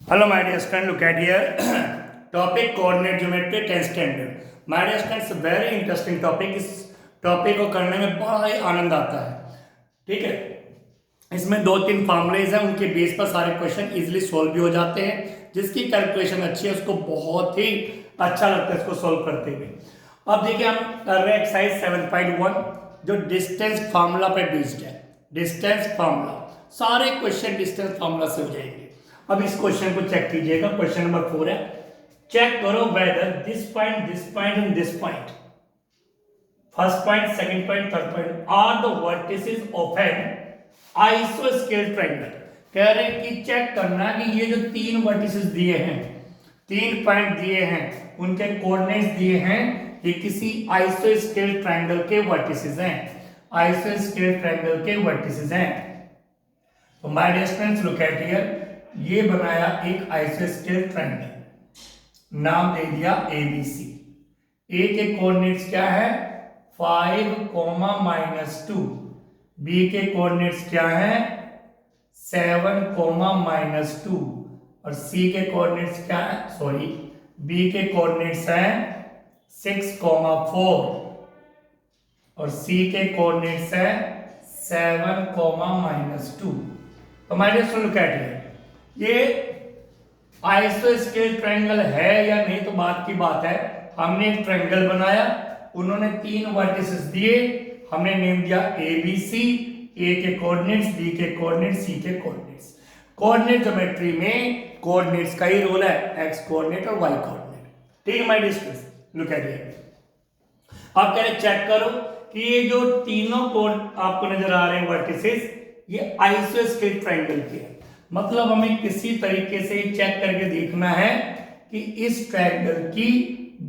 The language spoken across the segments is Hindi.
Hello, my dear student. Look at here. Topic coordinate geometry 10th standard. My dear students, very interesting topic. इस टॉपिक को करने में बड़ा ही आनंद आता है. ठीक है. इसमें 2-3 फॉर्मूलेज हैं, उनके बेस पर सारे क्वेश्चन इजीली सोल्व भी हो जाते हैं. जिसकी कैलकुलेशन अच्छी है उसको बहुत ही अच्छा लगता है इसको सोल्व करते हुए. अब देखिए हम कर रहे हैं एक्सरसाइज 7.1 जो डिस्टेंस फार्मूला पे बेस्ड है. डिस्टेंस फार्मूला, सारे क्वेश्चन डिस्टेंस फार्मूला से हो जाएंगे. अब इस क्वेश्चन को चेक कीजिएगा. क्वेश्चन नंबर 4 है. चेक करो whether this point and this point, first point, second point, third point are the vertices of an आइसोस्केल ट्रायंगल. कह रहे हैं कि चेक करना कि ये जो 3 वर्टिसेस दिए हैं, 3 पॉइंट दिए हैं, उनके कोऑर्डिनेट्स दिए हैं, ये किसी आइसोस्केल ट्रायंगल के वर्टिसेस हैं. आइसोस्केल ट्रायंगल के वर्टिसेस हैं. तो my dear students look at here. ये बनाया एक आइसोस्केल ट्रायंगल, नाम दे दिया ABC. ए के कोऑर्डिनेट्स क्या है 5, -2. बी के कोऑर्डिनेट्स क्या है 7, -2. और सी के कोऑर्डिनेट्स क्या है, सॉरी, बी के कोऑर्डिनेट्स हैं 6, 4. और सी के कोऑर्डिनेट्स हैं 7, -2. तो my dear student look at here. ये आइसोस्केल ट्रायंगल है या नहीं तो बात की बात है. हमने एक ट्रायंगल बनाया, उन्होंने 3 वर्टिसेस दिए, हमने नेम दिया ABC. ए के कोऑर्डिनेट्स, बी के कोऑर्डिनेट्स, सी के कोऑर्डिनेट्स. कोऑर्डिनेट ज्योमेट्री में कोऑर्डिनेट्स का ही रोल है, एक्स कोऑर्डिनेट और वाई कोऑर्डिनेट. ठीक है my dear students look at here. आप कह रहे चेक करो कि ये जो तीनों कोण आपको नजर आ रहे हैं वर्टिसेस, ये आइसोस्केल ट्रायंगल के हैं. मतलब हमें किसी तरीके से चेक करके देखना है कि इस ट्रायंगल की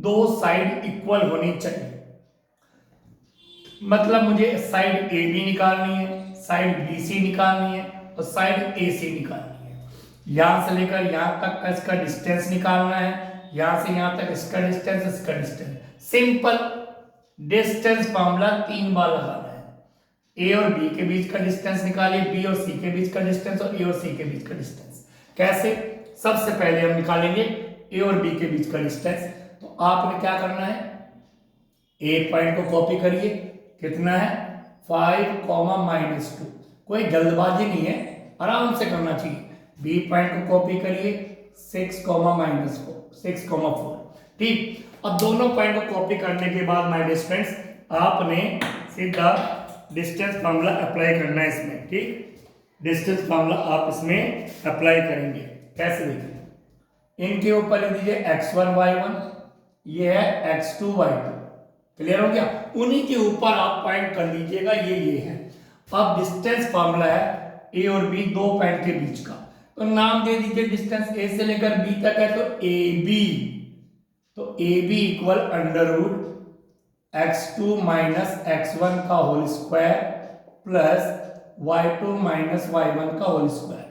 2 साइड इक्वल होनी चाहिए. मतलब मुझे साइड AB निकालनी है, साइड BC निकालनी है और साइड AC निकालनी है. यहां से लेकर यहां तक का इसका डिस्टेंस निकालना है, यहां से यहां तक इसका डिस्टेंस, इसका डिस्टेंस. सिंपल डिस्टेंस फार्मूला 3 बार लगाना है. ए और बी के बीच का डिस्टेंस निकालिए, बी और सी के बीच का डिस्टेंस और ए और सी के बीच का डिस्टेंस. कैसे? सबसे पहले हम निकालेंगे ए और बी के बीच का डिस्टेंस. तो आपने क्या करना है, ए पॉइंट को कॉपी करिए. कितना है 5, -2. कोई जल्दबाजी नहीं है, आराम से करना चाहिए. बी पॉइंट को कॉपी करिए 6, -4. ठीक. अब दोनों पॉइंट को कॉपी करने के बाद माय डियर फ्रेंड्स आपने सीधा डिस्टेंस फार्मूला अप्लाई करना है इसमें. ठीक. डिस्टेंस फार्मूला आप इसमें अप्लाई करेंगे. कैसे देखिए, इनके ऊपर लिख दीजिए x1 y1, ये है x2 y2. क्लियर हो गया. उन्हीं के ऊपर आप पॉइंट कर लीजिएगा, ये है. अब डिस्टेंस फार्मूला है ए और बी, 2 पॉइंट के बीच का. तो नाम दे दीजिए डिस्टेंस ए से लेकर बी तक है तो AB. तो AB equal under root x2 - x1 का whole square plus y2 - y1 का होल स्क्वायर.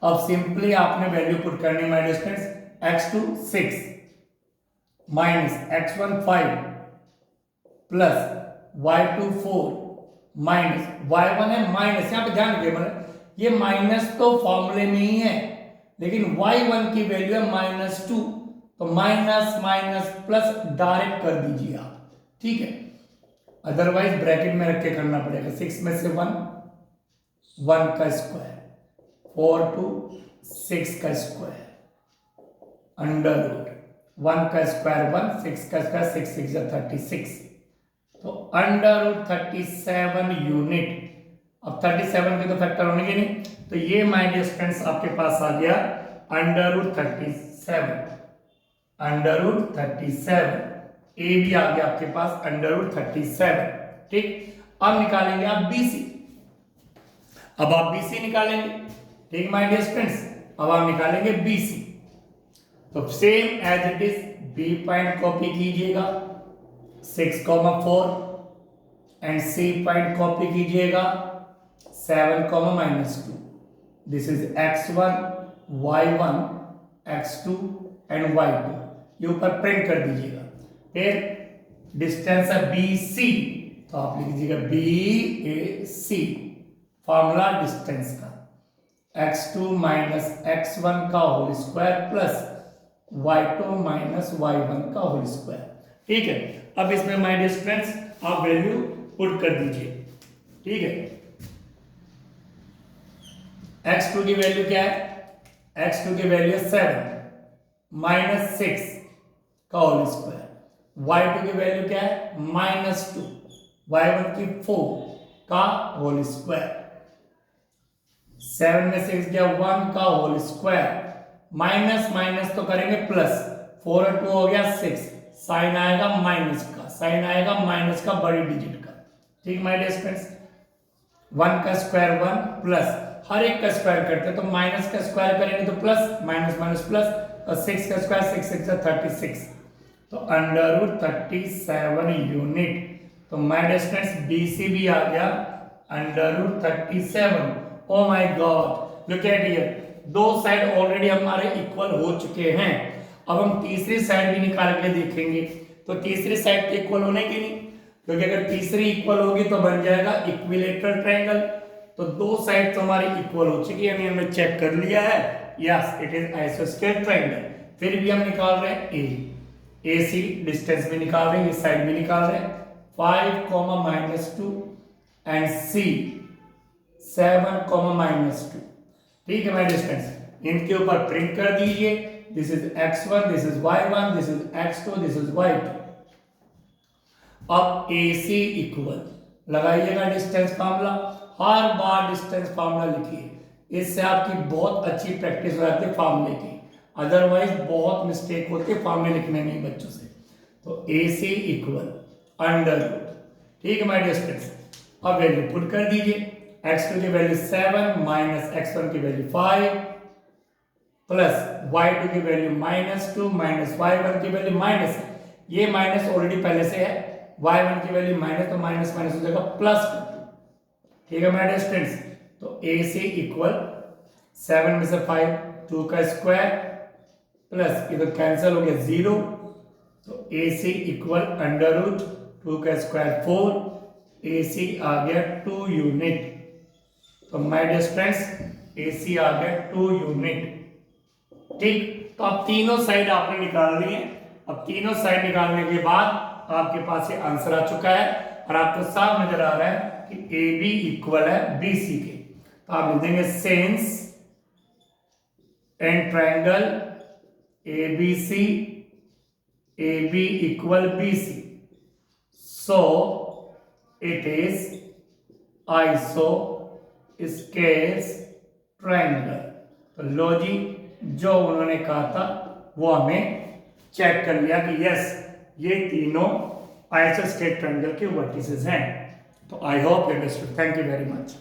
अब सिंपली आपने वैल्यू पुट करनी है my dear students. x2 6 -x1 5 plus y2 4 minus y1 है माइनस. यहां पे ध्यान रखिए, मतलब ये माइनस तो फॉर्मूले में ही है, लेकिन y1 की वैल्यू है -2. तो माइनस माइनस प्लस डायरेक्ट कर दीजिए आप. ठीक है, अदरवाइज ब्रैकेट में रख के करना पड़ेगा. 6 में से 1 का स्क्वायर, 4 2 6 का स्क्वायर, अंडर रूट 1 का स्क्वायर 1, 6 का स्क्वायर 6 6 36. तो अंडर रूट 37 यूनिट. अब 37 के तो फैक्टर होने के नहीं, तो ये माय डियर फ्रेंड्स आपके पास आ गया अंडर रूट 37. अंडर रूट 37 ए भी आ गया आपके पास अंडर रूट 37. ठीक. अब निकालेंगे आप BC. अब आप BC निकालेंगे. ठीक माय डियर फ्रेंड्स, अब आप निकालेंगे BC. तो same as it is B point copy कीजिएगा 6, 4 एंड सी पॉइंट कॉपी कीजिएगा 7, -2. This is x1 y1 x2 and y2. ये ऊपर प्रिंट कर दीजिएगा. फिर डिस्टेंस है BC, तो आप लिख दीजिएगा BAC, फॉर्मूला डिस्टेंस का. x2 माइनस x1 का whole square plus y2 minus y1 का होल स्क्वायर। ठीक है, अब इसमें माय डियर फ्रेंड्स आप वैल्यू पुट कर दीजिए। ठीक है, x2 की वैल्यू क्या है? x2 की वैल्यू 7 माइनस 6 का होल स्क्वायर। y2 की वैल्यू क्या है? -2 y1 की 4 का होल स्क्वायर। 7 में 6 गया 1 का होल स्क्वायर, माइनस माइनस तो करेंगे प्लस, 4 और 2 हो गया 6, साइन आएगा माइनस का, साइन आएगा माइनस का बड़ी डिजिट का। ठीक माय डियर फ्रेंड्स, 1 का स्क्वायर 1 प्लस हर एक का स्क्वायर करते तो माइनस का स्क्वायर करेंगे तो प्लस, माइनस माइनस प्लस, और 6 का स्क्वायर 6 6 36, तो अंडर रूट 37 यूनिट। तो माय डियर फ्रेंड्स BC भी आ गया under root 37। Oh my god, look at here, दो साइड ऑलरेडी हमारे इक्वल हो चुके हैं। अब हम तीसरी साइड भी निकाल के देखेंगे, तो तीसरी साइड तो इक्वल होने की नहीं, क्योंकि अगर तीसरी इक्वल होगी तो बन जाएगा इक्विलेटरल ट्रायंगल। तो दो साइड तो हमारी इक्वल हो चुकी है, हमने चेक कर लिया है, यस इट इज आइसोस्केलेट ट्रायंगल। फिर भी हम निकाल रहे हैं AC डिस्टेंस भी निकाल रहे हैं, इस साइड भी निकाल रहे हैं, 5, -2 एंड C 7, -2। ठीक है माय डिस्टेंस, इनके ऊपर प्रिंट कर दीजिए, this is x1, this is y1, this is x2, this is y2। अब AC इक्वल लगाइएगा डिस्टेंस फार्मूला, हर बार डिस्टेंस फार्मूला लिखिए, इससे आपकी बहुत अच्छी प्रैक्टिस हो जाती है फार्मूले की, अदरवाइज बहुत मिस्टेक होती है फार्मूले लिखने में बच्चों से। तो AC इक्वल अंडर रूट, ठीक है माय डियर स्टूडेंट्स, अब वैल्यू पुट कर दीजिए, x2 की वैल्यू 7 माइनस x1 की वैल्यू 5 प्लस y2 की वैल्यू -2 माइनस y1 की वैल्यू माइनस, ये माइनस ऑलरेडी पहले से है, y1 की वैल्यू माइनस, तो माइनस माइनस हो जाएगा प्लस। ठीक है माय डियर स्टूडेंट्स, तो AC इक्वल 7 में से 5 2 का स्क्वायर प्लस इधर कैंसिल हो गया 0, तो AC इक्वल अंडर रूट 2 का स्क्वायर 4, AC आ गया 2 यूनिट। तो माय डियर फ्रेंड्स AC आ गया 2 यूनिट। ठीक, तो अब तीनों साइड आपने निकाल ली है। अब तीनों साइड निकालने के बाद आपके पास ये आंसर आ चुका है और आपको साफ नजर आ रहा है कि AB इक्वल है BC के। तो आप लिख देंगे since and triangle ABC AB equal BC, so it is isosceles triangle। तो लो जी, जो उन्होंने कहा था वो हमें चेक कर लिया कि यस ये तीनों आइसोस्केलेट ट्रायंगल के वर्टिसेस हैं। तो I hope you understood, thank you very much.